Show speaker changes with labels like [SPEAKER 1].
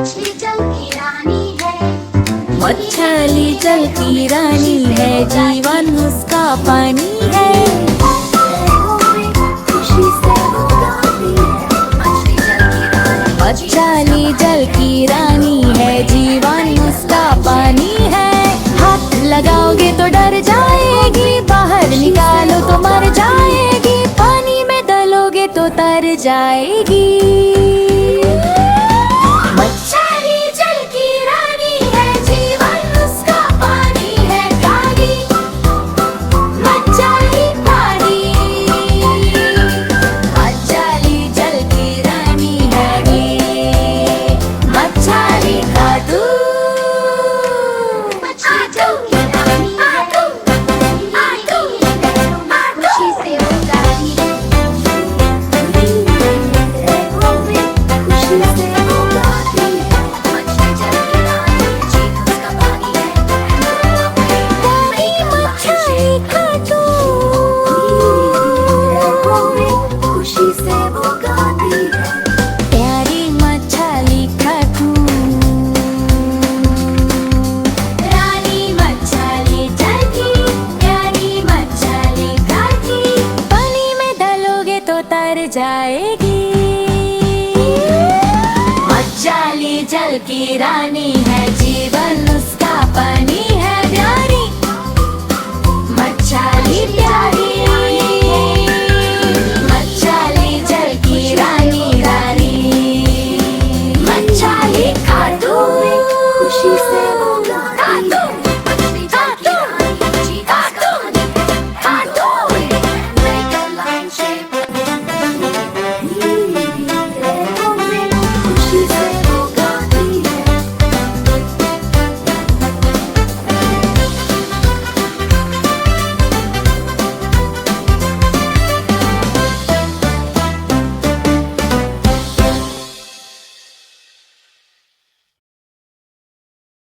[SPEAKER 1] मछली जल की रानी है।
[SPEAKER 2] मछली जल की रानी है, जीवन उसका पानी है।
[SPEAKER 1] खुशी से वो गाती है।
[SPEAKER 2] मछली जल की रानी है, जीवन उसका पानी है। हाथ लगाओगे तो डर जाएगी, बाहर निकालो तो मर जाएगी, पानी में डलोगे तो तर जाएगी।
[SPEAKER 1] मछली जल की रानी है, जीवन उसका पानी है। गाड़ी मछली पानी,
[SPEAKER 2] मछली जल की रानी है गे, मछली खाटू।
[SPEAKER 1] मछली जल की रानी है। खुशी से वो गाती है। खुशी से वो गाती है। मछली जल की रानी है, जीवन उसका पानी है।
[SPEAKER 2] मछली खाटू।
[SPEAKER 1] खुशी से वो गाती है।
[SPEAKER 2] प्यारी मछली खाटू।
[SPEAKER 1] रानी मछली जल की, प्यारी मछली खाती।
[SPEAKER 2] पानी में डलोगे तो तर जाएगी। मछली जल की रानी है, जीवन उसका पानी है। प्यारी मछली प्यारी।